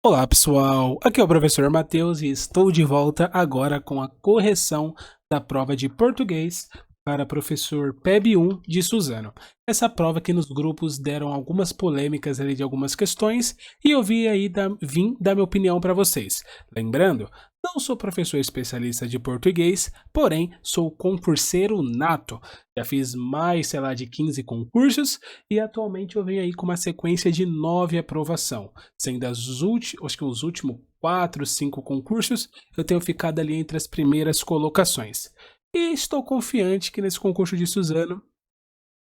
Olá pessoal, aqui é o professor Matheus e estou de volta agora com a correção da prova de português para professor PEB 1 de Suzano. Essa prova que nos grupos deram algumas polêmicas ali de algumas questões e eu vim dar minha opinião para vocês. Lembrando, não sou professor especialista de português, porém sou concurseiro nato. Já fiz mais, sei lá, de 15 concursos e atualmente eu venho aí com uma sequência de 9 aprovação, sendo acho que os últimos 4, 5 concursos eu tenho ficado ali entre as primeiras colocações. E estou confiante que nesse concurso de Suzano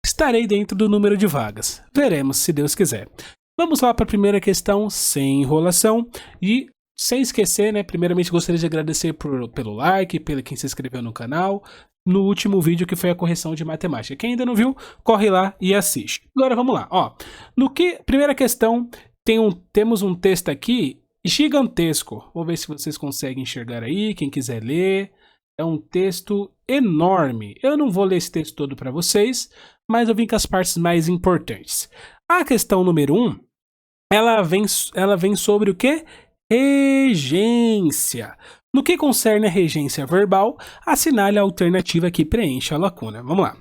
estarei dentro do número de vagas. Veremos, se Deus quiser. Vamos lá para a primeira questão, sem enrolação. E sem esquecer, né? Primeiramente gostaria de agradecer pelo like, pelo quem se inscreveu no canal. No último vídeo que foi a correção de matemática. Quem ainda não viu, corre lá e assiste. Agora vamos lá. Ó, primeira questão, temos um texto aqui gigantesco. Vou ver se vocês conseguem enxergar aí, quem quiser ler. É um texto enorme. Eu não vou ler esse texto todo para vocês, mas eu vim com as partes mais importantes. A questão número 1, ela vem sobre o quê? Regência. No que concerne a regência verbal, assinale a alternativa que preenche a lacuna. Vamos lá.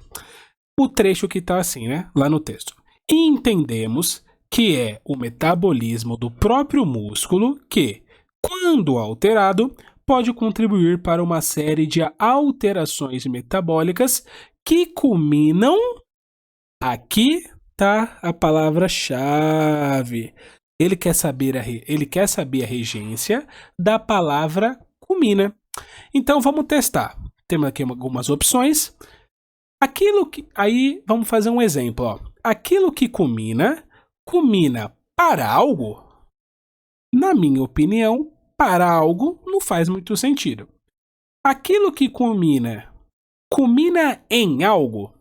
O trecho que está assim, né? Lá no texto. Entendemos que é o metabolismo do próprio músculo que, quando alterado, pode contribuir para uma série de alterações metabólicas que culminam... Aqui tá a palavra-chave. Ele quer saber a regência da palavra culmina. Então vamos testar. Temos aqui algumas opções. Aí vamos fazer um exemplo. Ó. Aquilo que culmina para algo? Na minha opinião, para algo não faz muito sentido. Aquilo que culmina em algo?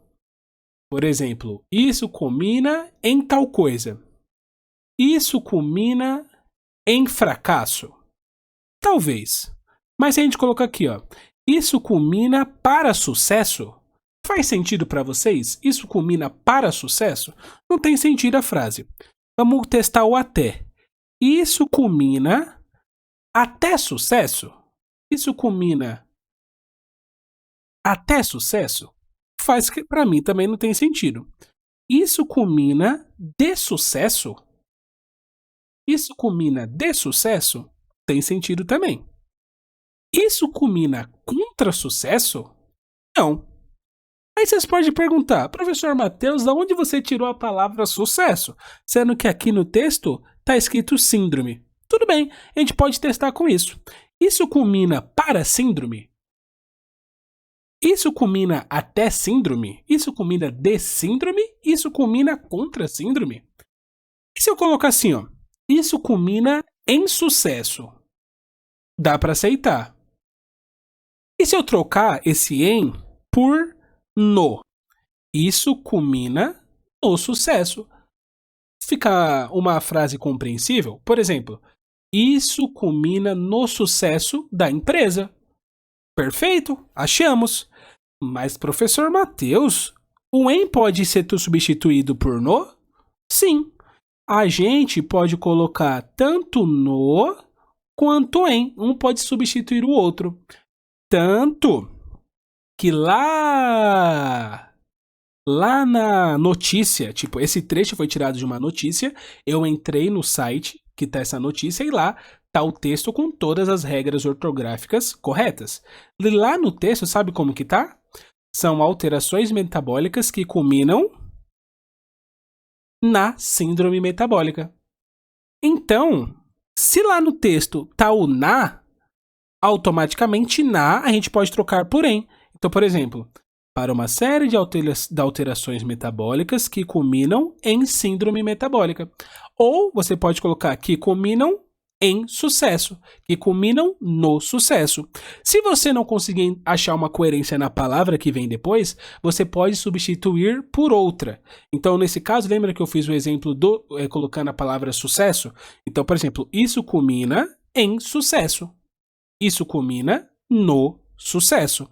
Por exemplo, isso culmina em tal coisa. Isso culmina em fracasso? Talvez. Mas se a gente colocar aqui, ó, isso culmina para sucesso? Faz sentido para vocês? Isso culmina para sucesso? Não tem sentido a frase. Vamos testar o até. Isso culmina até sucesso? Isso culmina até sucesso? Faz que para mim também não tem sentido. Isso culmina de sucesso? Isso culmina de sucesso? Tem sentido também. Isso culmina contra sucesso? Não. Aí vocês podem perguntar, professor Matheus, de onde você tirou a palavra sucesso? Sendo que aqui no texto está escrito síndrome. Tudo bem, a gente pode testar com isso. Isso culmina para síndrome? Isso culmina até síndrome? Isso culmina de síndrome? Isso culmina contra síndrome? E se eu colocar assim, ó, isso culmina em sucesso? Dá para aceitar. E se eu trocar esse em por no? Isso culmina no sucesso. Fica uma frase compreensível? Por exemplo, isso culmina no sucesso da empresa. Perfeito, achamos. Mas, professor Matheus, o em pode ser substituído por no? Sim. A gente pode colocar tanto no quanto em. Um pode substituir o outro. Tanto que lá na notícia, tipo, esse trecho foi tirado de uma notícia, eu entrei no site que tá essa notícia e lá tá o texto com todas as regras ortográficas corretas. E lá no texto, sabe como que tá? São alterações metabólicas que culminam na síndrome metabólica. Então, se lá no texto tá o na, automaticamente na a gente pode trocar por em. Então, por exemplo, para uma série de alterações metabólicas que culminam em síndrome metabólica. Ou você pode colocar que culminam em sucesso, que culminam no sucesso. Se você não conseguir achar uma coerência na palavra que vem depois, você pode substituir por outra. Então, nesse caso, lembra que eu fiz o exemplo colocando a palavra sucesso? Então, por exemplo, isso culmina em sucesso. Isso culmina no sucesso.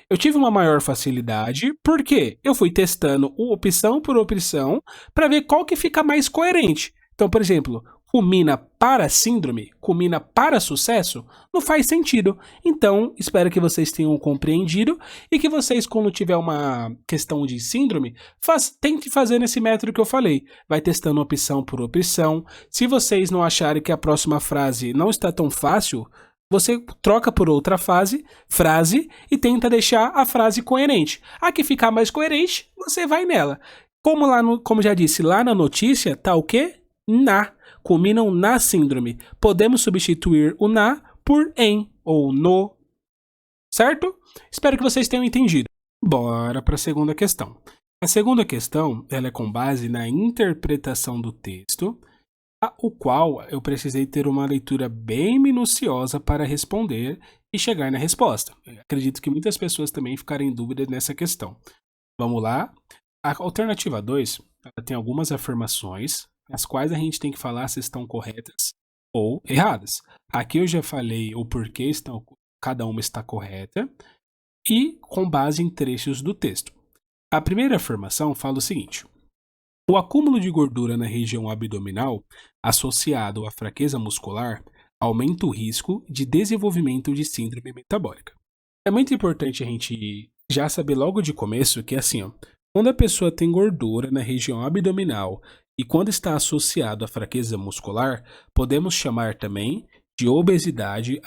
Eu tive uma maior facilidade porque eu fui testando opção por opção para ver qual que fica mais coerente. Então, por exemplo, culmina para síndrome, culmina para sucesso, não faz sentido. Então, espero que vocês tenham compreendido e que vocês, quando tiver uma questão de síndrome, tente fazer nesse método que eu falei. Vai testando opção por opção. Se vocês não acharem que a próxima frase não está tão fácil, você troca por outra frase e tenta deixar a frase coerente. A que ficar mais coerente, você vai nela. Como já disse, lá na notícia tá o quê? Na. Culminam na síndrome. Podemos substituir o na por em ou no, certo? Espero que vocês tenham entendido. Bora para a segunda questão. A segunda questão, ela é com base na interpretação do texto, o qual eu precisei ter uma leitura bem minuciosa para responder e chegar na resposta. Eu acredito que muitas pessoas também ficaram em dúvida nessa questão. Vamos lá. A alternativa 2, ela tem algumas afirmações, as quais a gente tem que falar se estão corretas ou erradas. Aqui eu já falei o porquê cada uma está correta e com base em trechos do texto. A primeira afirmação fala o seguinte: o acúmulo de gordura na região abdominal, associado à fraqueza muscular, aumenta o risco de desenvolvimento de síndrome metabólica. É muito importante a gente já saber logo de começo que assim, quando a pessoa tem gordura na região abdominal e quando está associado à fraqueza muscular, podemos chamar também de obesidade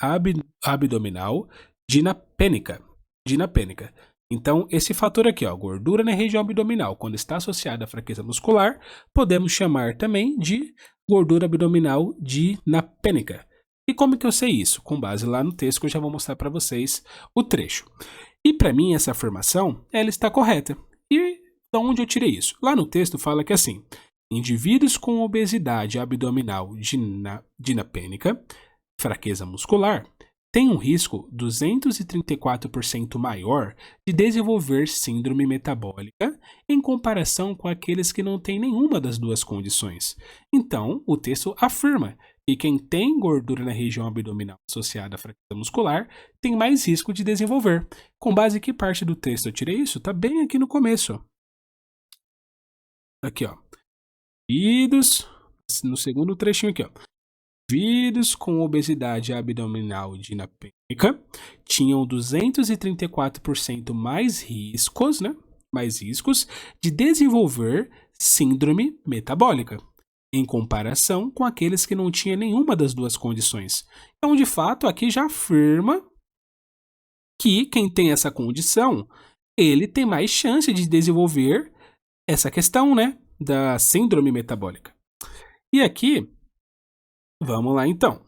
abdominal dinapênica. Então, esse fator aqui, gordura na região abdominal, quando está associada à fraqueza muscular, podemos chamar também de gordura abdominal dinapênica. E como que eu sei isso? Com base lá no texto que eu já vou mostrar para vocês o trecho. E para mim, essa afirmação, ela está correta. E de onde eu tirei isso? Lá no texto fala que assim, indivíduos com obesidade abdominal dinapênica, fraqueza muscular, têm um risco 234% maior de desenvolver síndrome metabólica em comparação com aqueles que não têm nenhuma das duas condições. Então, o texto afirma que quem tem gordura na região abdominal associada à fraqueza muscular tem mais risco de desenvolver. Com base em que parte do texto eu tirei isso? Está bem aqui no começo. Aqui, indivíduos, no segundo trechinho aqui, indivíduos com obesidade abdominal dinapênica tinham 234% mais riscos de desenvolver síndrome metabólica, em comparação com aqueles que não tinham nenhuma das duas condições. Então, de fato, aqui já afirma que quem tem essa condição, ele tem mais chance de desenvolver essa questão, da síndrome metabólica. E aqui, vamos lá então.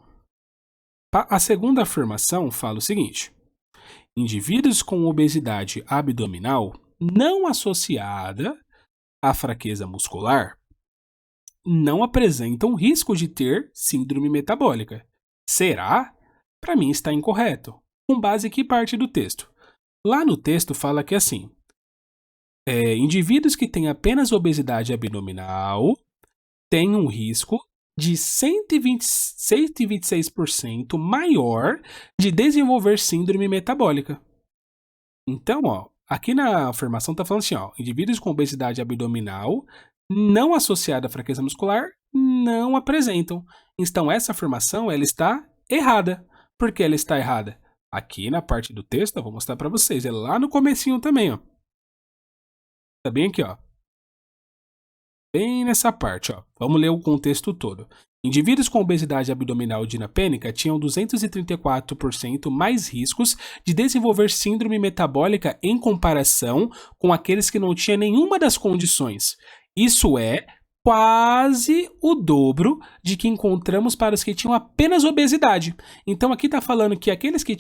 A segunda afirmação fala o seguinte: indivíduos com obesidade abdominal não associada à fraqueza muscular não apresentam risco de ter síndrome metabólica. Será? Para mim está incorreto. Com base em que parte do texto? Lá no texto fala que assim, indivíduos que têm apenas obesidade abdominal têm um risco de 126% maior de desenvolver síndrome metabólica. Então, aqui na afirmação está falando assim, indivíduos com obesidade abdominal não associada à fraqueza muscular não apresentam. Então, essa afirmação ela está errada. Por que ela está errada? Aqui na parte do texto, eu vou mostrar para vocês. É lá no comecinho também, Tá bem aqui, Bem nessa parte, Vamos ler o contexto todo. Indivíduos com obesidade abdominal dinapênica tinham 234% mais riscos de desenvolver síndrome metabólica em comparação com aqueles que não tinham nenhuma das condições. Isso é quase o dobro de que encontramos para os que tinham apenas obesidade. Então aqui está falando que aqueles que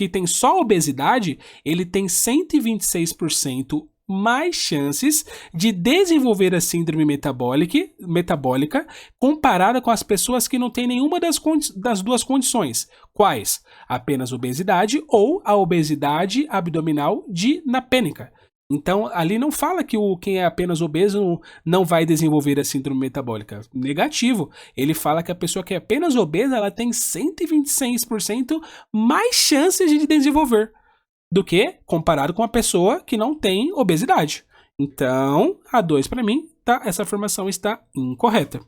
têm só obesidade, ele tem 126% mais chances de desenvolver a síndrome metabólica comparada com as pessoas que não têm nenhuma das duas condições. Quais? Apenas obesidade ou a obesidade abdominal dinapênica. Então, ali não fala que quem é apenas obeso não vai desenvolver a síndrome metabólica. Negativo. Ele fala que a pessoa que é apenas obesa, ela tem 126% mais chances de desenvolver do que comparado com a pessoa que não tem obesidade. Então, a 2 para mim essa afirmação está incorreta.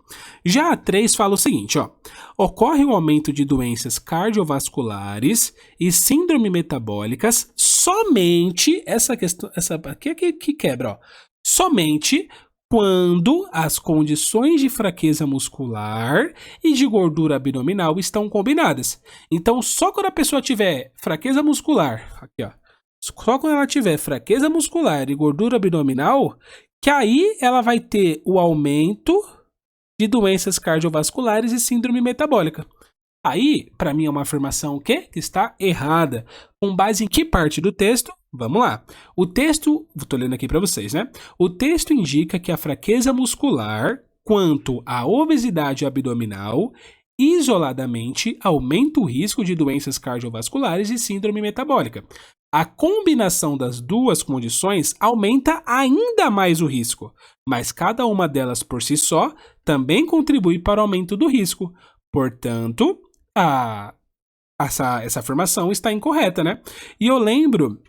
Já a 3 fala o seguinte, ó. Ocorre o aumento de doenças cardiovasculares e síndrome metabólicas somente, essa questão, essa aqui é que quebra, ó. Somente quando as condições de fraqueza muscular e de gordura abdominal estão combinadas. Então, só quando a pessoa tiver fraqueza muscular, aqui ó, só quando ela tiver fraqueza muscular e gordura abdominal, que aí ela vai ter o aumento de doenças cardiovasculares e síndrome metabólica. Aí, para mim, é uma afirmação o quê? Que está errada. Com base em que parte do texto? Vamos lá. O texto, estou lendo aqui para vocês, né? O texto indica que a fraqueza muscular, quanto à obesidade abdominal, isoladamente aumenta o risco de doenças cardiovasculares e síndrome metabólica. A combinação das duas condições aumenta ainda mais o risco, mas cada uma delas por si só também contribui para o aumento do risco. Portanto, essa afirmação está incorreta, né? E eu lembro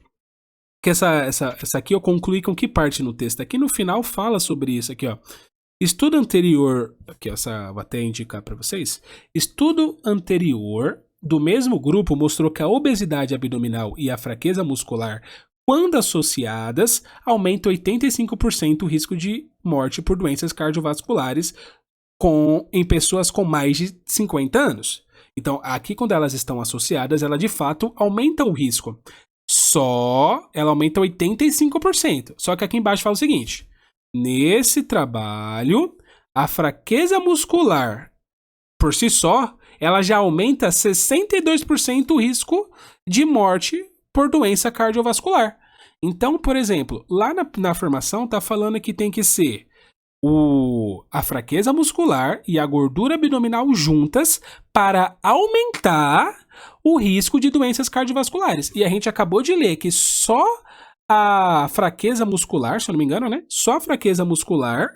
que essa aqui eu concluí com que parte no texto? Aqui no final fala sobre isso aqui, ó. Estudo anterior, aqui essa vou até indicar para vocês. Estudo anterior do mesmo grupo mostrou que a obesidade abdominal e a fraqueza muscular, quando associadas, aumentam 85% o risco de morte por doenças cardiovasculares em pessoas com mais de 50 anos. Então, aqui quando elas estão associadas, ela de fato aumenta o risco. Ela aumenta 85%. Só que aqui embaixo fala o seguinte: nesse trabalho, a fraqueza muscular, por si só, ela já aumenta 62% o risco de morte por doença cardiovascular. Então, por exemplo, lá na afirmação está falando que tem que ser a fraqueza muscular e a gordura abdominal juntas para aumentar o risco de doenças cardiovasculares. E a gente acabou de ler que só a fraqueza muscular, se eu não me engano, né? Só a fraqueza muscular,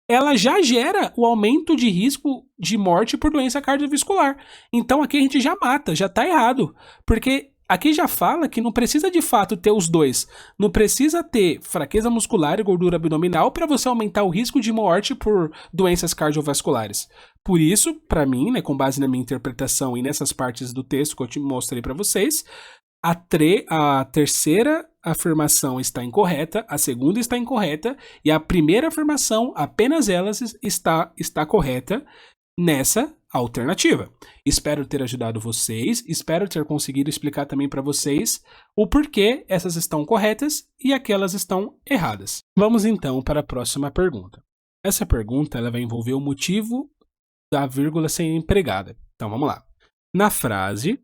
ela já gera o aumento de risco de morte por doença cardiovascular. Então aqui a gente já mata, já tá errado. Porque aqui já fala que não precisa de fato ter os dois. Não precisa ter fraqueza muscular e gordura abdominal para você aumentar o risco de morte por doenças cardiovasculares. Por isso, para mim, né, com base na minha interpretação e nessas partes do texto que eu te mostrei para vocês, a terceira afirmação está incorreta, a segunda está incorreta e a primeira afirmação, apenas elas está correta nessa alternativa. Espero ter ajudado vocês, espero ter conseguido explicar também para vocês o porquê essas estão corretas e aquelas estão erradas. Vamos então para a próxima pergunta. Essa pergunta ela vai envolver o motivo da vírgula ser empregada. Então vamos lá. Na frase,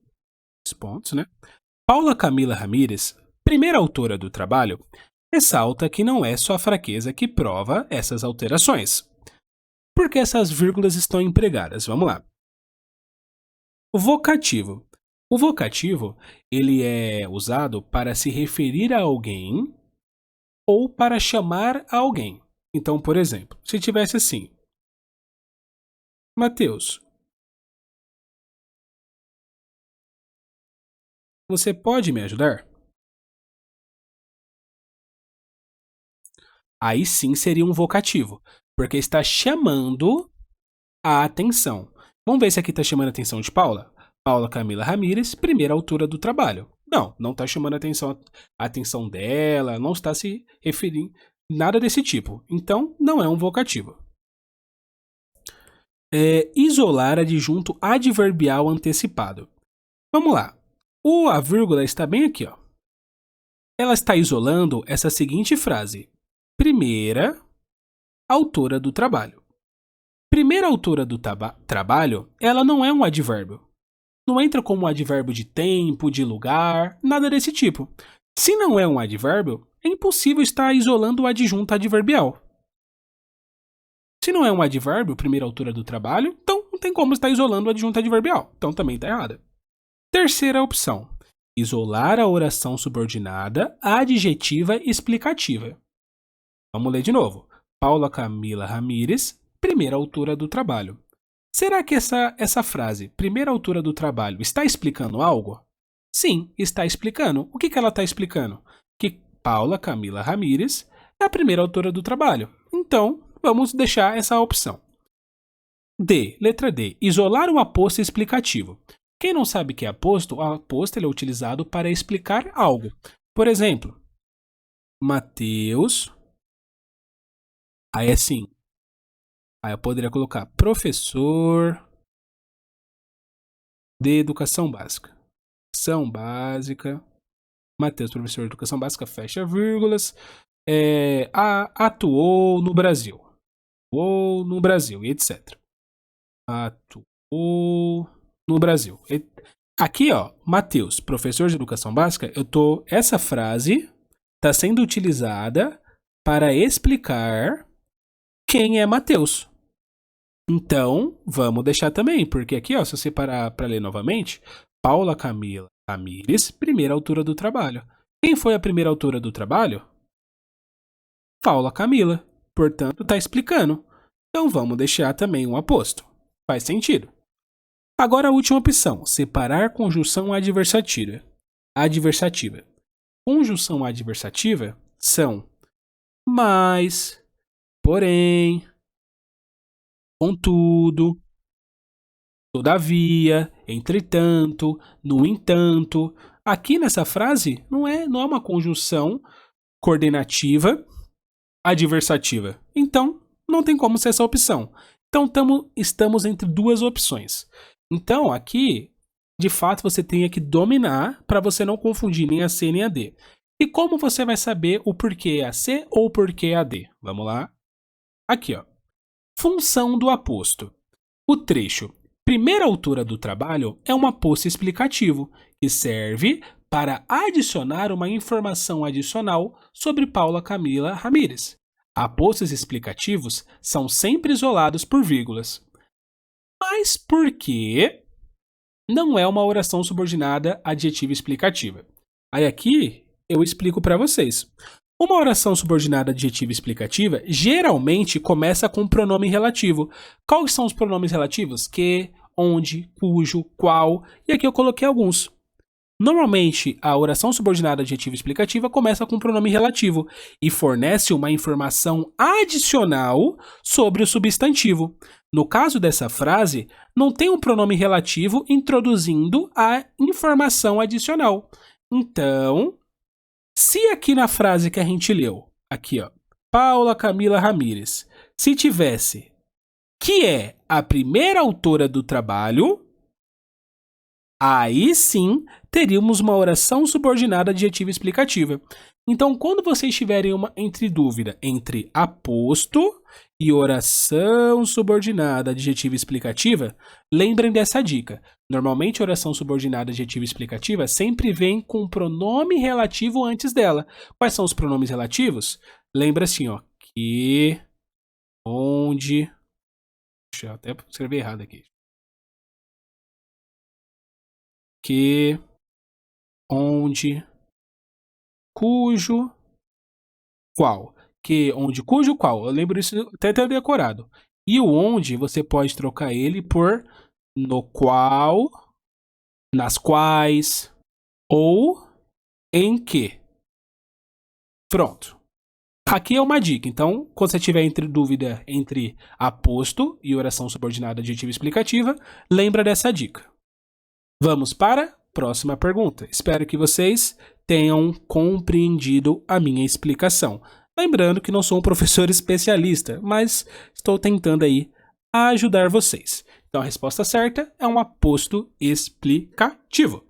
os pontos, né? Paula Camila Ramírez, primeira autora do trabalho, ressalta que não é só a fraqueza que prova essas alterações. Por que essas vírgulas estão empregadas? Vamos lá. O vocativo. O vocativo, ele é usado para se referir a alguém ou para chamar a alguém. Então, por exemplo, se tivesse assim: Mateus, você pode me ajudar? Aí sim seria um vocativo, porque está chamando a atenção. Vamos ver se aqui está chamando a atenção de Paula. Paula Camila Ramírez, primeira autora do trabalho. Não está chamando a atenção dela, não está se referindo nada desse tipo. Então, não é um vocativo. Isolar adjunto adverbial antecipado. Vamos lá. A vírgula está bem aqui, ó. Ela está isolando essa seguinte frase: primeira autora do trabalho. Primeira autora do trabalho, ela não é um advérbio. Não entra como um advérbio de tempo, de lugar, nada desse tipo. Se não é um advérbio, é impossível estar isolando o adjunto adverbial. Se não é um advérbio, primeira autora do trabalho, então não tem como estar isolando o adjunto adverbial. Então também está errada. Terceira opção: isolar a oração subordinada adjetiva explicativa. Vamos ler de novo. Paula Camila Ramírez, primeira autora do trabalho. Será que essa frase, primeira autora do trabalho, está explicando algo? Sim, está explicando. O que ela está explicando? Que Paula Camila Ramírez é a primeira autora do trabalho. Então, vamos deixar essa opção. D, letra D, isolar o aposto explicativo. Quem não sabe o que é aposto, o aposto ele é utilizado para explicar algo. Por exemplo, Mateus, aí assim, aí eu poderia colocar professor de educação básica. Educação básica, Mateus, professor de educação básica, fecha vírgulas, atuou no Brasil. Atuou no Brasil, e etc. Atuou no Brasil. Aqui, ó, Mateus, professor de educação básica, essa frase está sendo utilizada para explicar quem é Mateus. Então, vamos deixar também, porque aqui, ó, se você parar para ler novamente, Paula Camila Ramires, primeira autora do trabalho. Quem foi a primeira autora do trabalho? Paula Camila. Portanto, está explicando. Então, vamos deixar também um aposto. Faz sentido. Agora a última opção, separar conjunção adversativa. Conjunção adversativa são mas, porém, contudo, todavia, entretanto, no entanto. Aqui nessa frase não é uma conjunção coordenativa adversativa. Então, não tem como ser essa opção. Então, estamos entre duas opções. Então, aqui, de fato, você tem que dominar para você não confundir nem a C nem a D. E como você vai saber o porquê a C ou o porquê a D? Vamos lá. Aqui, ó. Função do aposto. O trecho primeira autora do trabalho é um aposto explicativo, que serve para adicionar uma informação adicional sobre Paula Camila Ramires. Apostos explicativos são sempre isolados por vírgulas. Mas por que não é uma oração subordinada adjetiva explicativa? Aí aqui eu explico para vocês. Uma oração subordinada adjetiva explicativa geralmente começa com pronome relativo. Quais são os pronomes relativos? Que, onde, cujo, qual. E aqui eu coloquei alguns. Normalmente, a oração subordinada adjetiva explicativa começa com pronome relativo e fornece uma informação adicional sobre o substantivo. No caso dessa frase, não tem um pronome relativo introduzindo a informação adicional. Então, se aqui na frase que a gente leu, aqui ó, Paula Camila Ramires, se tivesse que é a primeira autora do trabalho, aí sim teríamos uma oração subordinada adjetiva explicativa. Então, quando vocês tiverem uma dúvida entre aposto e oração subordinada adjetiva explicativa, lembrem dessa dica. Normalmente, a oração subordinada adjetiva explicativa sempre vem com pronome relativo antes dela. Quais são os pronomes relativos? Lembra assim, ó, que, onde... Deixa eu até escrever errado aqui. Que, onde, cujo, qual. Que, onde, cujo, qual. Eu lembro isso até ter decorado. E o onde, você pode trocar ele por no qual, nas quais ou em que. Pronto. Aqui é uma dica. Então, quando você tiver dúvida entre aposto e oração subordinada adjetiva explicativa, lembra dessa dica. Vamos para a próxima pergunta. Espero que vocês tenham compreendido a minha explicação. Lembrando que não sou um professor especialista, mas estou tentando aí ajudar vocês. Então a resposta certa é um aposto explicativo.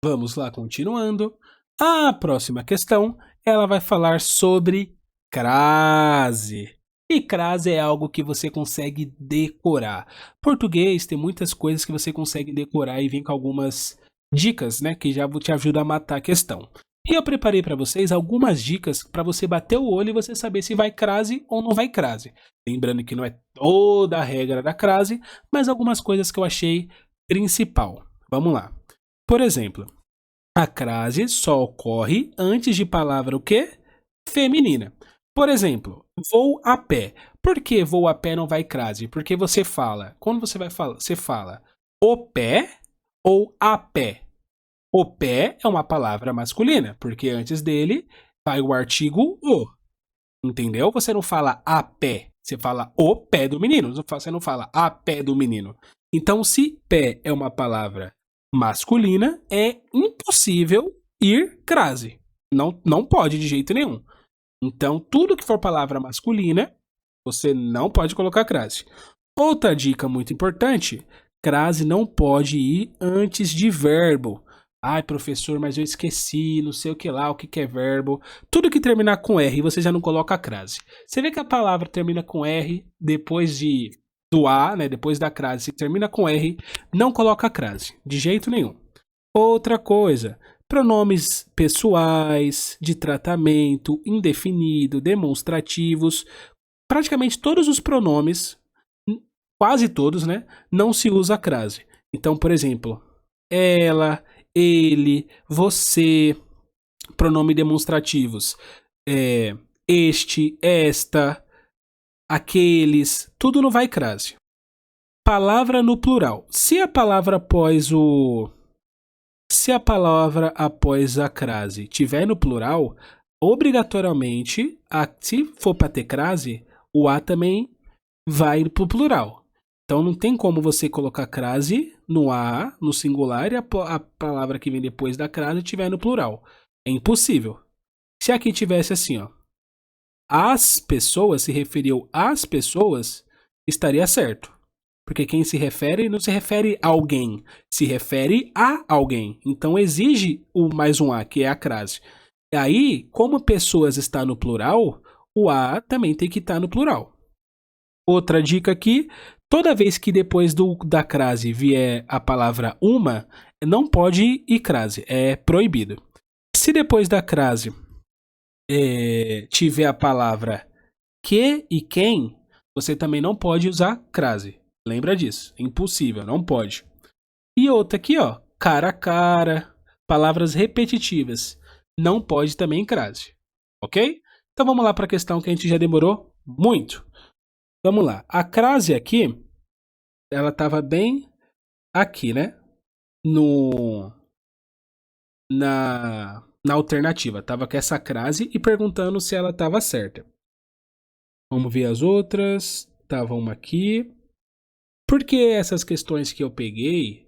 Vamos lá, continuando. A próxima questão, ela vai falar sobre crase. E crase é algo que você consegue decorar. Português tem muitas coisas que você consegue decorar e vem com algumas dicas, né, que já te ajudam a matar a questão. E eu preparei para vocês algumas dicas para você bater o olho e você saber se vai crase ou não vai crase. Lembrando que não é toda a regra da crase, mas algumas coisas que eu achei principal. Vamos lá. Por exemplo, a crase só ocorre antes de palavra o quê? Feminina. Por exemplo, vou a pé. Por que vou a pé não vai crase? Porque você fala, quando você vai falar, você fala o pé ou a pé. O pé é uma palavra masculina, porque antes dele vai o artigo o. Entendeu? Você não fala a pé. Você fala o pé do menino, você não fala a pé do menino. Então, se pé é uma palavra masculina, é impossível ir crase. Não pode de jeito nenhum. Então, tudo que for palavra masculina, você não pode colocar crase. Outra dica muito importante, crase não pode ir antes de verbo. Ai, professor, mas eu esqueci, não sei o que lá, o que é verbo. Tudo que terminar com R, você já não coloca crase. Você vê que a palavra termina com R, depois do A, né, depois da crase, se termina com R, não coloca crase, de jeito nenhum. Outra coisa, pronomes pessoais, de tratamento, indefinido, demonstrativos, praticamente todos os pronomes, quase todos, né, não se usa crase. Então, por exemplo, ela, ele, você, pronome demonstrativos, este, esta, aqueles, tudo não vai crase. Palavra no plural. Se a palavra após a crase tiver no plural, obrigatoriamente, se for para ter crase, o A também vai pro plural. Então não tem como você colocar crase no A, no singular, e a palavra que vem depois da crase estiver no plural. É impossível. Se aqui tivesse assim, ó, as pessoas, se referiu às pessoas, estaria certo. Porque quem se refere não se refere a alguém, se refere a alguém. Então exige o mais um A, que é a crase. E aí, como pessoas está no plural, o A também tem que estar no plural. Outra dica aqui, toda vez que depois da crase vier a palavra uma, não pode ir crase, é proibido. Se depois da crase tiver a palavra que e quem, você também não pode usar crase. Lembra disso, é impossível, não pode. E outra aqui, ó, cara a cara, palavras repetitivas, não pode também crase, ok? Então vamos lá para a questão que a gente já demorou muito. Vamos lá, a crase aqui, ela estava bem aqui, né? Na alternativa, estava com essa crase e perguntando se ela estava certa. Vamos ver as outras, estava uma aqui. Por que essas questões que eu peguei,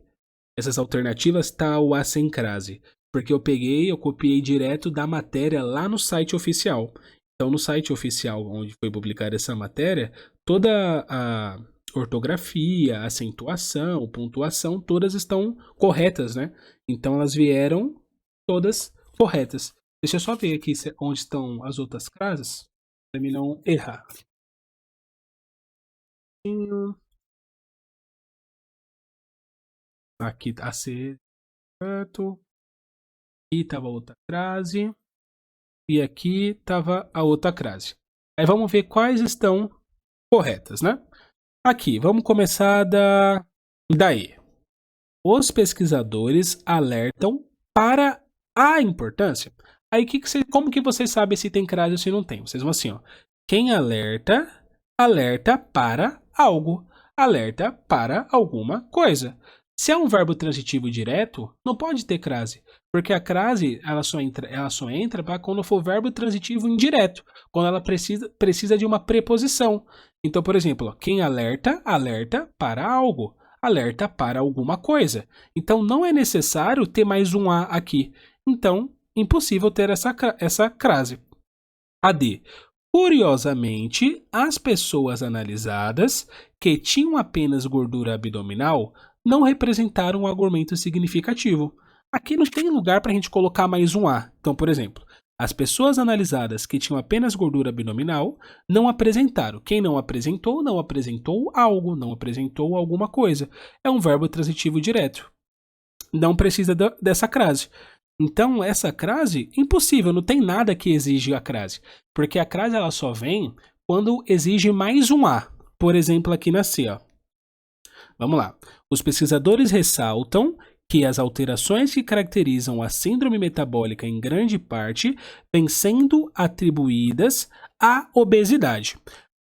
essas alternativas, tá o A sem crase? Porque eu copiei direto da matéria lá no site oficial. Então, no site oficial onde foi publicada essa matéria, toda a ortografia, acentuação, pontuação, todas estão corretas, né? Então, elas vieram todas corretas. Deixa eu só ver aqui onde estão as outras crases, para mim não errar. Aqui a C certo. Aqui estava outra crase. E aqui estava a outra crase. Aí vamos ver quais estão corretas, né? Aqui, vamos começar daí. Os pesquisadores alertam para a importância. Aí, como que vocês sabem se tem crase ou se não tem? Vocês vão assim, ó. Quem alerta, alerta para algo. Alerta para alguma coisa. Se é um verbo transitivo direto, não pode ter crase. Porque a crase, ela só entra para quando for verbo transitivo indireto. Quando ela precisa de uma preposição. Então, por exemplo, ó, quem alerta, alerta para algo. Alerta para alguma coisa. Então, não é necessário ter mais um A aqui. Então, impossível ter essa crase. A D. Curiosamente, as pessoas analisadas que tinham apenas gordura abdominal não representaram um argumento significativo. Aqui não tem lugar para a gente colocar mais um A. Então, por exemplo, as pessoas analisadas que tinham apenas gordura abdominal não apresentaram. Quem não apresentou algo, não apresentou alguma coisa. É um verbo transitivo direto. Não precisa dessa crase. Então, essa crase, impossível, não tem nada que exige a crase. Porque a crase ela só vem quando exige mais um A. Por exemplo, aqui na C, ó. Vamos lá. Os pesquisadores ressaltam que as alterações que caracterizam a síndrome metabólica em grande parte vêm sendo atribuídas à obesidade.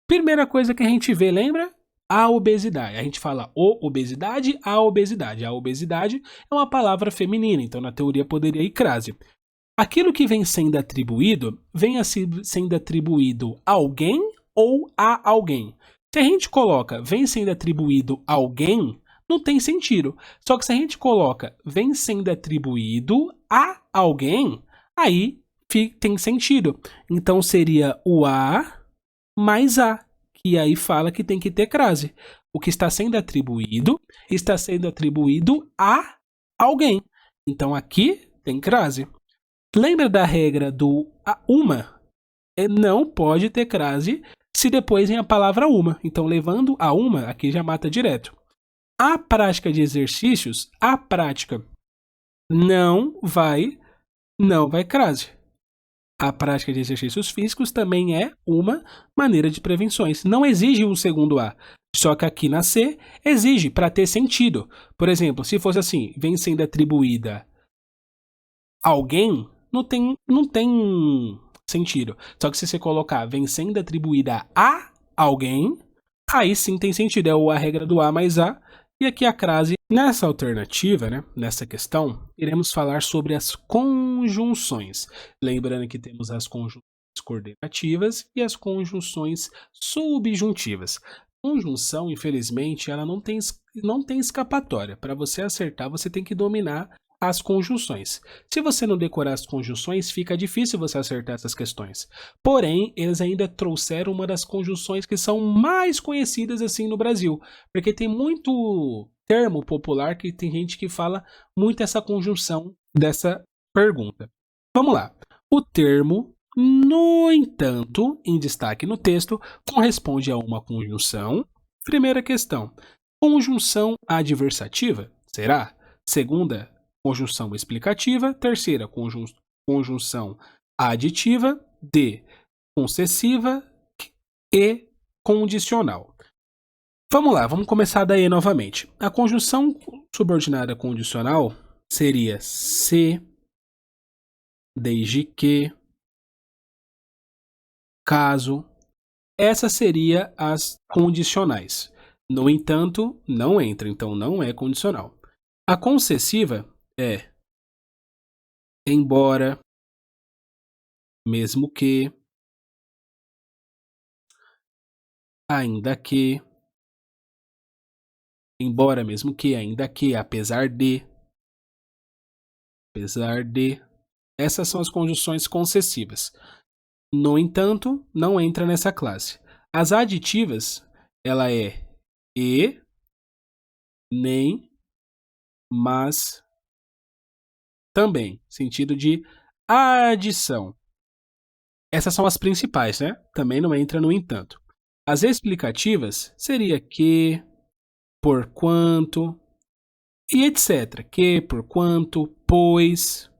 Primeira coisa que a gente vê, lembra? A obesidade. A gente fala obesidade, a obesidade. A obesidade é uma palavra feminina, então na teoria poderia ir crase. Aquilo que vem sendo atribuído a alguém ou a alguém. Se a gente coloca vem sendo atribuído a alguém, não tem sentido. Só que se a gente coloca vem sendo atribuído a alguém, aí tem sentido. Então seria o a mais a, que aí fala que tem que ter crase. O que está sendo atribuído a alguém. Então aqui tem crase. Lembra da regra do uma? Não pode ter crase se depois vem a palavra uma. Então, levando a uma, aqui já mata direto. A prática de exercícios, a prática não vai crase. A prática de exercícios físicos também é uma maneira de prevenções. Não exige um segundo A. Só que aqui na C exige para ter sentido. Por exemplo, se fosse assim, vem sendo atribuída a alguém, não tem sentido. Só que se você colocar vem sendo atribuída a alguém, aí sim tem sentido. É a regra do A mais A. E aqui a crase. Nessa alternativa, né, nessa questão, iremos falar sobre as conjunções. Lembrando que temos as conjunções coordenativas e as conjunções subjuntivas. Conjunção, infelizmente, ela não tem escapatória. Para você acertar, você tem que dominar as conjunções. Se você não decorar as conjunções, fica difícil você acertar essas questões. Porém, eles ainda trouxeram uma das conjunções que são mais conhecidas assim no Brasil, porque tem muito termo popular que tem gente que fala muito essa conjunção dessa pergunta. Vamos lá. O termo no entanto, em destaque no texto, corresponde a uma conjunção. Primeira questão. Conjunção adversativa? Será? Segunda, conjunção explicativa. Terceira, conjunção aditiva. D, concessiva. E condicional. Vamos lá, vamos começar daí novamente. A conjunção subordinada condicional seria se, desde que, caso. Essas seriam as condicionais. No entanto, não entra, então não é condicional. A concessiva é embora, mesmo que, ainda que, embora, mesmo que, ainda que, apesar de. Essas são as conjunções concessivas. No entanto, não entra nessa classe. As aditivas, ela é e, nem, mas, também, sentido de adição. Essas são as principais, né? Também não entra no entanto. As explicativas seria que, por quanto, e etc. Que, por quanto, pois,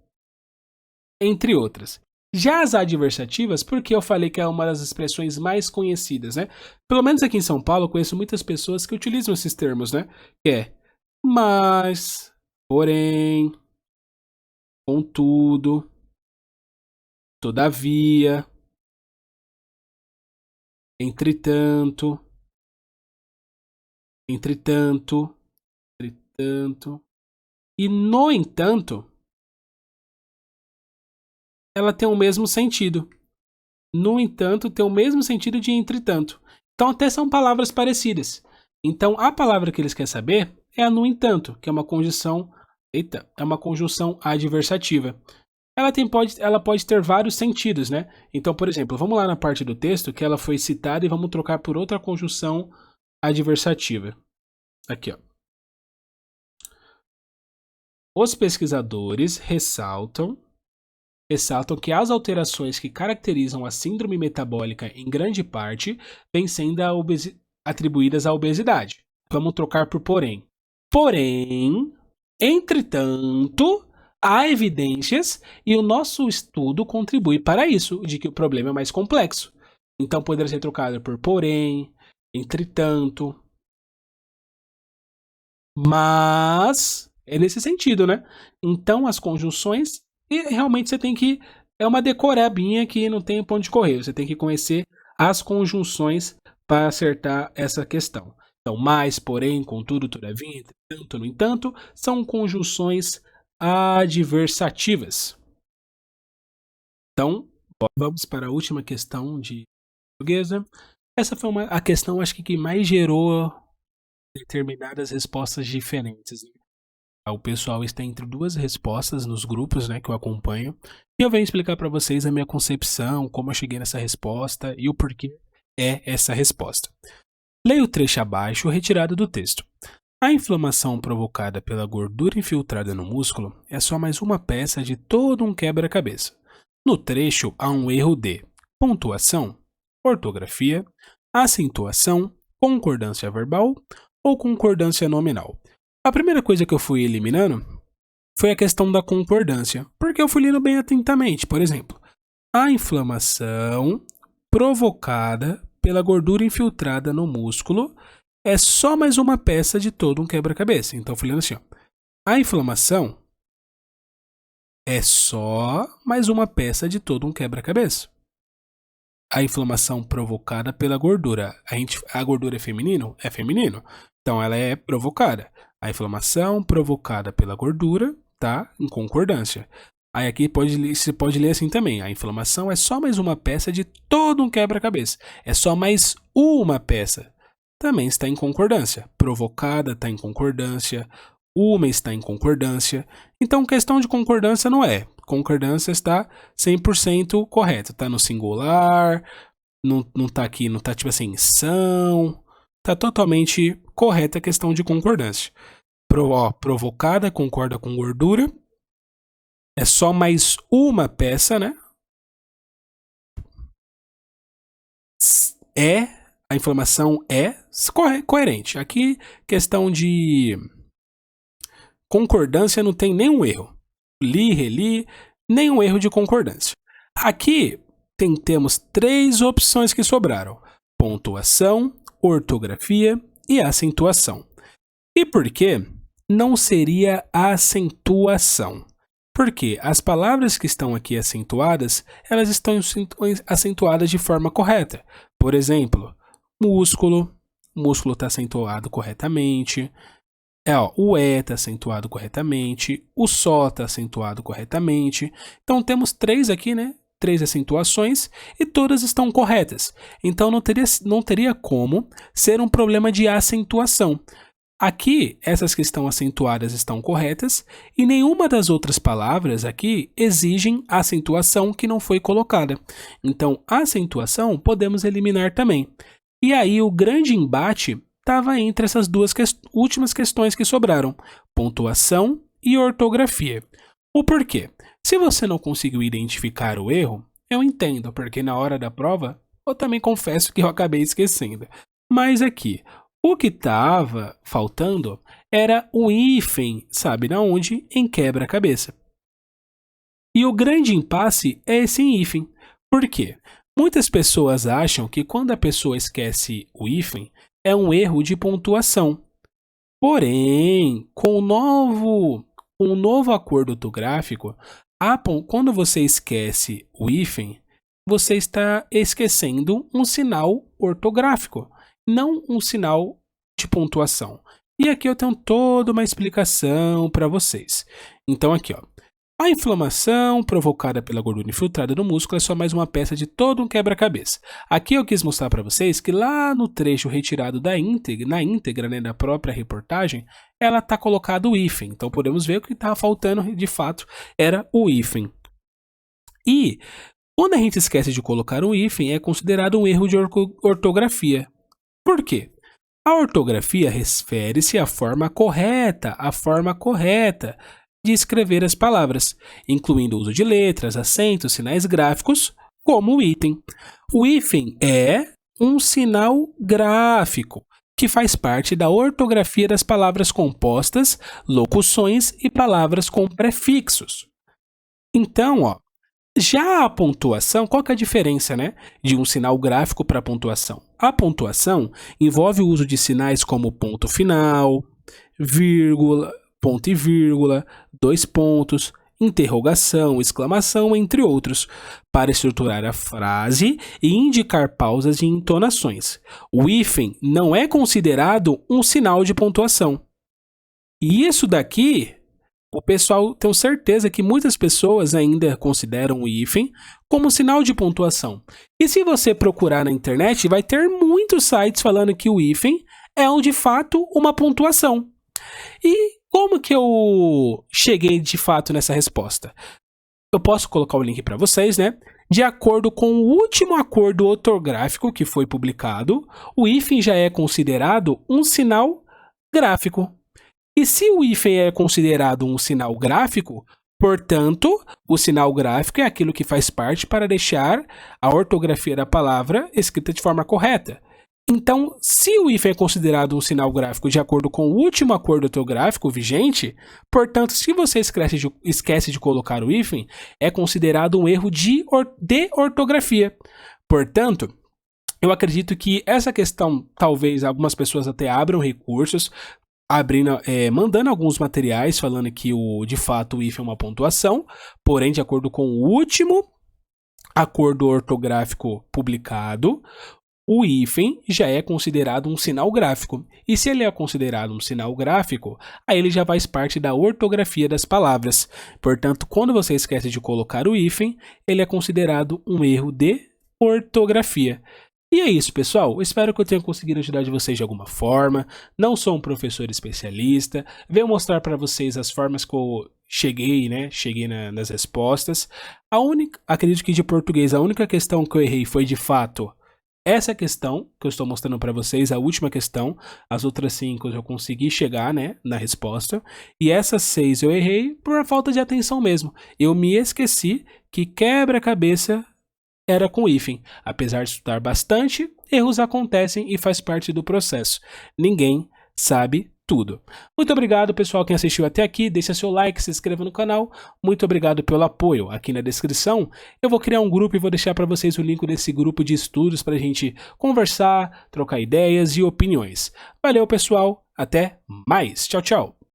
entre outras. Já as adversativas, porque eu falei que é uma das expressões mais conhecidas, né? Pelo menos aqui em São Paulo, eu conheço muitas pessoas que utilizam esses termos, né? Que é mas, porém, contudo, todavia, entretanto, entretanto, e no entanto, ela tem o mesmo sentido. No entanto, tem o mesmo sentido de entretanto. Então, até são palavras parecidas. Então, a palavra que eles querem saber é a no entanto, que é uma conjunção, é uma conjunção adversativa. Ela pode ter vários sentidos, né? Então, por exemplo, vamos lá na parte do texto que ela foi citada e vamos trocar por outra conjunção adversativa. Aqui, ó. Os pesquisadores ressaltam que as alterações que caracterizam a síndrome metabólica em grande parte vêm sendo atribuídas à obesidade. Vamos trocar por porém. Porém, entretanto, há evidências e o nosso estudo contribui para isso, de que o problema é mais complexo. Então poderia ser trocado por porém, entretanto, mas é nesse sentido, né? Então as conjunções e realmente você tem que. É uma decorebinha que não tem ponto de correr. Você tem que conhecer as conjunções para acertar essa questão. Então, mais, porém, contudo, todavia, entretanto, no entanto, são conjunções adversativas. Então, vamos para a última questão de portuguesa. Essa foi a questão, acho que mais gerou determinadas respostas diferentes, né? O pessoal está entre duas respostas nos grupos, né, que eu acompanho. E eu venho explicar para vocês a minha concepção, como eu cheguei nessa resposta e o porquê é essa resposta. Leia o trecho abaixo, retirado do texto. A inflamação provocada pela gordura infiltrada no músculo é só mais uma peça de todo um quebra-cabeça. No trecho há um erro de pontuação, ortografia, acentuação, concordância verbal ou concordância nominal. A primeira coisa que eu fui eliminando foi a questão da concordância, porque eu fui lendo bem atentamente. Por exemplo, a inflamação provocada pela gordura infiltrada no músculo é só mais uma peça de todo um quebra-cabeça. Então, eu fui lendo assim, ó. A inflamação é só mais uma peça de todo um quebra-cabeça. A inflamação provocada pela gordura. A gordura é feminino? É feminino. Então, ela é provocada. A inflamação provocada pela gordura, tá? Em concordância. Aí aqui você pode ler assim também. A inflamação é só mais uma peça de todo um quebra-cabeça. É só mais uma peça. Também está em concordância. Provocada está em concordância. Uma está em concordância. Então, questão de concordância não é. Concordância está 100% correta. Está no singular, não está aqui, não está tipo assim, são. Está totalmente correta a questão de concordância. Provocada, concorda com gordura. É só mais uma peça, né? A inflamação é coerente. Aqui, questão de concordância não tem nenhum erro. Li, reli, nenhum erro de concordância. Aqui temos 3 opções que sobraram: pontuação, ortografia e acentuação. E por que não seria acentuação? Porque as palavras que estão aqui acentuadas, elas estão acentuadas de forma correta. Por exemplo, músculo está acentuado corretamente. O E está acentuado corretamente. O Só está acentuado corretamente. Então temos 3 aqui, né? 3 acentuações e todas estão corretas. Então não teria como ser um problema de acentuação. Aqui, essas que estão acentuadas estão corretas e nenhuma das outras palavras aqui exigem acentuação que não foi colocada. Então, a acentuação podemos eliminar também. E aí, o grande embate estava entre essas duas últimas questões que sobraram: pontuação e ortografia. O porquê? Se você não conseguiu identificar o erro, eu entendo, porque na hora da prova, eu também confesso que eu acabei esquecendo. Mas aqui, o que estava faltando era o hífen, sabe na onde? Em quebra-cabeça. E o grande impasse é esse hífen. Por quê? Muitas pessoas acham que quando a pessoa esquece o hífen, é um erro de pontuação. Porém, com o novo acordo ortográfico, quando você esquece o hífen, você está esquecendo um sinal ortográfico, não um sinal de pontuação. E aqui eu tenho toda uma explicação para vocês. Então aqui, ó. A inflamação provocada pela gordura infiltrada no músculo é só mais uma peça de todo um quebra-cabeça. Aqui eu quis mostrar para vocês que lá no trecho retirado na íntegra, né, da própria reportagem, ela está colocado o hífen. Então podemos ver que o que estava faltando de fato era o hífen. E quando a gente esquece de colocar um hífen, é considerado um erro de ortografia. Por quê? A ortografia refere-se à forma correta de escrever as palavras, incluindo o uso de letras, acentos, sinais gráficos, como o item. O hífen é um sinal gráfico que faz parte da ortografia das palavras compostas, locuções e palavras com prefixos. Então, ó, já a pontuação, qual que é a diferença, né, de um sinal gráfico para a pontuação? A pontuação envolve o uso de sinais como ponto final, vírgula, ponto e vírgula, 2 pontos, interrogação, exclamação, entre outros, para estruturar a frase e indicar pausas e entonações. O hífen não é considerado um sinal de pontuação. E isso daqui O pessoal, tenho certeza que muitas pessoas ainda consideram o hífen como sinal de pontuação. E se você procurar na internet, vai ter muitos sites falando que o hífen é de fato uma pontuação. E como que eu cheguei de fato nessa resposta? Eu posso colocar o link para vocês, né? De acordo com o último acordo ortográfico que foi publicado, o hífen já é considerado um sinal gráfico. E se o hífen é considerado um sinal gráfico, portanto, o sinal gráfico é aquilo que faz parte para deixar a ortografia da palavra escrita de forma correta. Então, se o hífen é considerado um sinal gráfico de acordo com o último acordo ortográfico vigente, portanto, se você esquece de colocar o hífen, é considerado um erro de ortografia. Portanto, eu acredito que essa questão, talvez algumas pessoas até abram recursos, mandando alguns materiais falando que de fato o hífen é uma pontuação, porém, de acordo com o último acordo ortográfico publicado, o hífen já é considerado um sinal gráfico. E se ele é considerado um sinal gráfico, aí ele já faz parte da ortografia das palavras. Portanto, quando você esquece de colocar o hífen, ele é considerado um erro de ortografia. E é isso, pessoal. Espero que eu tenha conseguido ajudar vocês de alguma forma. Não sou um professor especialista. Venho mostrar para vocês as formas que eu cheguei nas respostas. Acredito que de português, a única questão que eu errei foi de fato essa questão que eu estou mostrando para vocês, a última questão. As outras 5 eu consegui chegar, né, na resposta. E essas 6 eu errei por falta de atenção mesmo. Eu me esqueci que quebra-cabeça era com hífen. Apesar de estudar bastante, erros acontecem e faz parte do processo. Ninguém sabe tudo. Muito obrigado, pessoal, quem assistiu até aqui. Deixa seu like, se inscreva no canal. Muito obrigado pelo apoio. Aqui na descrição eu vou criar um grupo e vou deixar para vocês o link desse grupo de estudos para a gente conversar, trocar ideias e opiniões. Valeu, pessoal. Até mais. Tchau, tchau.